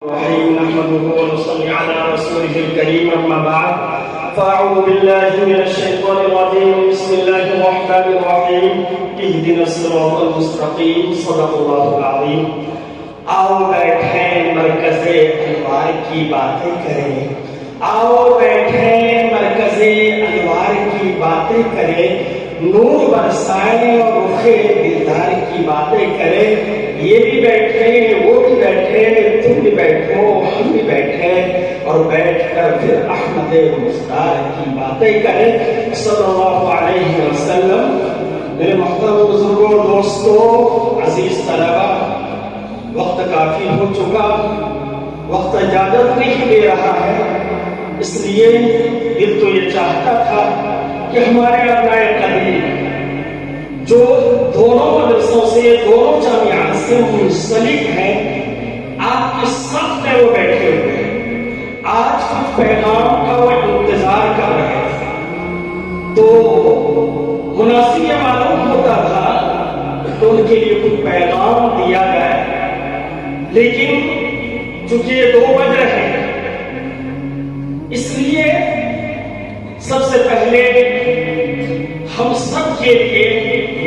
الرحيم نحمده ونصلي على رسوله الكريم أما بعد فأعوذ بالله من الشيطان الرجيم بسم الله الرحمن الرحيم اهدنا الصراط المستقيم صدق الله العظيم आओ बैठे मरकज़े अनवार की बातें करें आओ बैठे मरकज़े अनवार की बातें करें नूर बरसाएं और रुखे दिलदार की बातें करें ये भी बैठे वो भी बैठे तुम भी बैठो हम भी बैठे और बैठकर फिर अहमद मुस्तार की बातें करें सल्लल्लाहु अलैहि वसल्लम। मेरे मोहतरम बुजुर्गों, दोस्तों, अजीज तलबा, वक्त काफी हो चुका, वक्त इजाजत नहीं दे रहा है, इसलिए दिल तो ये चाहता था कि हमारे अपनाए करीब जो दोनों मदरसों से दोनों जामियात से मुंसलिक हैं, आपके साथ में वो बैठे हुए हैं, आज कुछ पैगाम का वो इंतजार कर रहे थे, तो मुनासिब ये मालूम होता था तो उनके लिए कुछ पैगाम दिया गया, लेकिन चूंकि ये 2 बज रहे हैं इसलिए सबसे पहले हम सब के लिए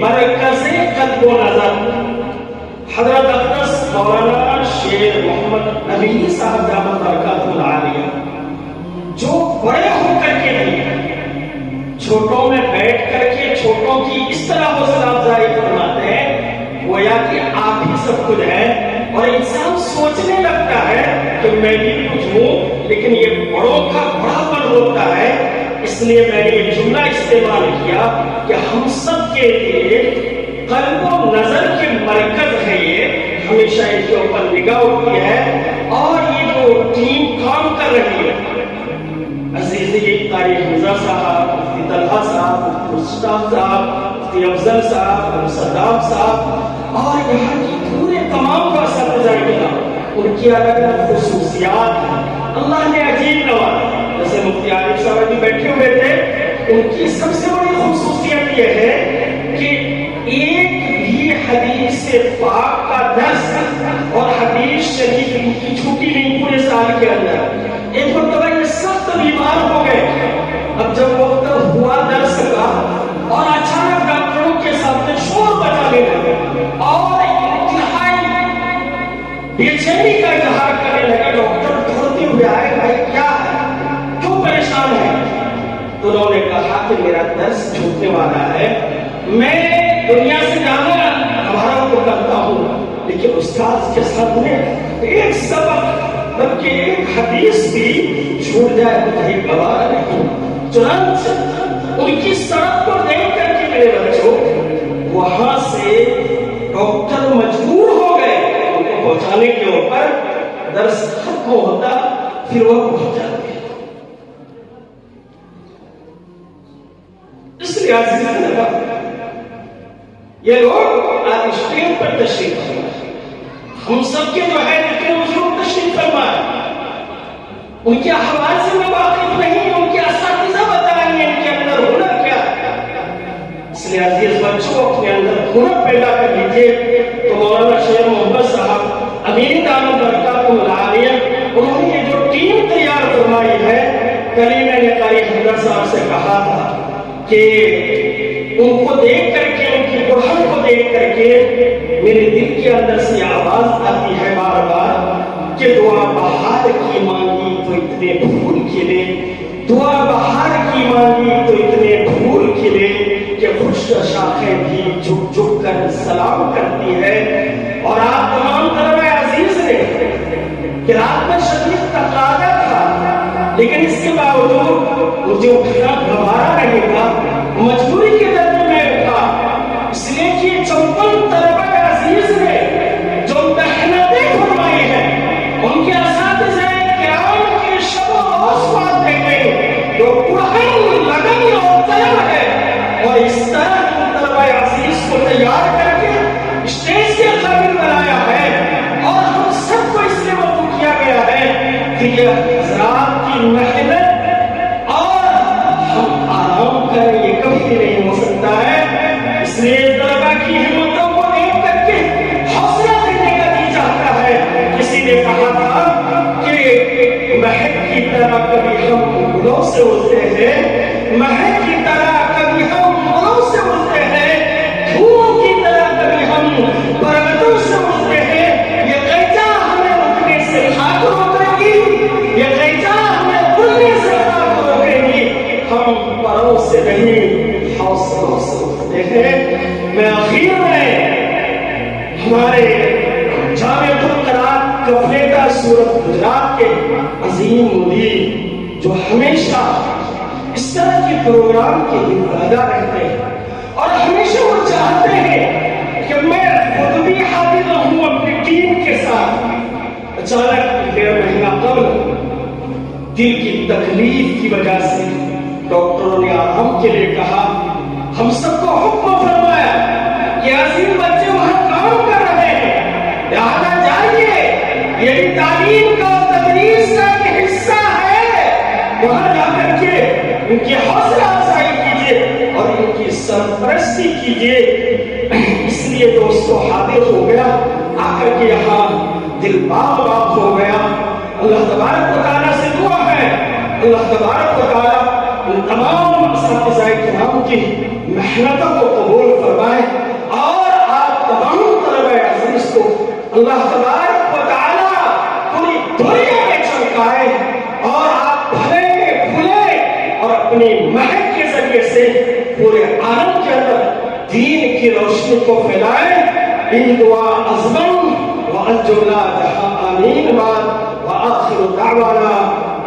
मरकज़े क़ल्ब व नज़र हज़रत अक़दस मौलाना शेर मोहम्मद नबी साहब दामत बरकातुहुल आलिया जो बड़े होकर के लिए छोटों में बैठ करके छोटों की इस तरह हौसला अफजाई फरमाते हैं गोया कि आप ही सब कुछ है, और इंसान सोचने लगता है कि मैं भी कुछ हूँ, लेकिन ये बड़ों का बड़ापन होता है, इसलिए मैंने ये जुमला इस्तेमाल किया कि हम सब के लिए क़ल्ब व नज़र के मरकज़ है, ये हमेशा इसके ऊपर निगाह होती है और ये जो टीम काम कर रही है, अजीज़ कारी हमजा साहब, मुफ्ती तलहा साहब, मुफ्ती मुश्ताक साहब, मुफ्ती अफजल साहब, सद्दाम साहब और यहाँ की पूरे तमाम का उनकी अलग अलग खुसूसियात अल्लाह ने अजीब नवाजा। जैसे मुफ्ती आरिफ साहब भी बैठे हुए थे, उनकी सबसे बड़ी खुसूसियत यह है कि एक भी हदीस से पाक का दर्स और हदीस शरीफ की छुट्टी नहीं पूरे साल के अंदर। एक मरतबा ये सख्त बीमार हो गए, अब जब वक्त हुआ दर्स का और अचानक डॉक्टरों के सामने शोर बजाने लगे और बेचैनी का इजहार करने लगे। डॉक्टर दौड़ते हुए आए, भाई क्या है, क्यों परेशान है? तो उन्होंने कहा कि मेरा दर्स छूटने वाला है, मैं दुनिया से जाना हमारा तो करता हूँ, लेकिन उस्ताद के सामने एक सबक बल्कि एक हदीस भी छूट जाए तो कहीं गवारा नहीं। चुनांचे उनकी सड़क को देख करके मेरे बच्चों वहां से डॉक्टर मजबूर हो गए पहुंचाने के ऊपर, दर्स खत्म होता फिर वो पहुंच जाते। इसलिए ये लोग आज स्टेज पर तशरीफ फरमा, हम सबके जो है जितने बुजुर्ग तशरीफ फरमा, उनके अहवाल से मैं वाकिफ नहीं, उनके असातिज़ा बताएंगे इनके अंदर हुनर क्या है। इसलिए अजीज बच्चों अपने अंदर हुनर पैदा कर लीजिए। तो मौलाना शेर मोहम्मद साहब अमीर दामत बरकातुहुल आलिया उन्होंने ये जो टीम तैयार फरमाई है, कल मैंने कारी हमजा साहब से कहा था कि उनको देख करके, उनकी बुढ़ान को देख करके मेरे दिल के अंदर से आवाज आती है बार बार कि दुआ बहार की मांगी तो इतने फूल खिले, दुआ बहार की मांगी तो इतने फूल खिले कि खुश शाखें भी झुक झुक कर सलाम करती है। और आप तमाम तलबा अजीज ने कि रात में शदीद तकादा था, लेकिन इसके बावजूद मुझे उठना गवारा नहीं था, मजबूरी के दर्जे में उठा, इसलिए कि 54 तलबा अजीज ने जो मेहनतें फरमाई है, उनके असातिज़े किराम के शब औसवात देखे जो पुरहन लगन और तलब है, और इस तरह तलबा अजीज को तैयार करके स्टेज के काबिल बनाया है, और हम सबको इसलिए वक़्फ़ किया गया है कि ये हज़रात की मेहनत और हम आराम करें ये कभी नहीं हो सकता है। इसलिए तलबा की हिम्मतों को देख करके हौसला देने का जी चाहता है। किसी ने कहा था پھولوں سے اڑتے ہیں، مہک کی طرح کبھی ہم پھولوں سے اڑتے ہیں، پھولوں کی طرح کبھی ہم پرندوں سے اڑتے ہیں۔ یہ غیچہ ہمیں اٹھنے سے خاک روکے گی، یہ غیچہ ہمیں اڑنے سے خاک روکے گی، ہم پروں سے نہیں حوصلوں سے اٹھتے ہیں۔ میں آخر میں ہمارے جامعۃ القرآن کفلیٹا سورت گجرات کے عظیم مدیر جو ہمیشہ اس طرح کے پروگرام کے لیے وعدہ رہتے ہیں اور ہمیشہ وہ چاہتے ہیں کہ میں خود بھی حاضر رہوں اپنی ٹیم کے ساتھ۔ اچانک 1.5 مہینہ قبل دل کی تکلیف کی وجہ سے ڈاکٹروں نے آرام کے لیے کہا، ہم سب کو حکم فرمایا کہ عظیم بچے وہاں کام کر رہے ہیں، لہذا جائیے، یہی تعلیم کا تدریس کا ایک حصہ ہے، وہاں جا کر کے ان کی حوصلہ افزائی کیجیے اور ان کی سرپرستی کیجیے۔ اس لیے دوستو حاضر ہو گیا، آ کر کے یہاں دل باغ باغ ہو گیا۔ اللہ تبارک و تعالیٰ سے دعا ہے، اللہ تبارک و تعالیٰ ان تمام اساتذہ کرام کی محنتوں کو قبول فرمائے اور آپ تمام طلبہ عزیز کو اللہ تبارک و تعالیٰ پوری دنیا میں چمکائے اور آپ بھلے بھلے اور اپنی مہک کے ذریعے سے پورے عالم کے اندر دین کی روشنی کو پھیلائیں۔ ان دعا ازمن وانجو لا جہاں آمین وآخر دعوانا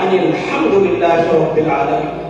ان الحمد للہ رب العالمین۔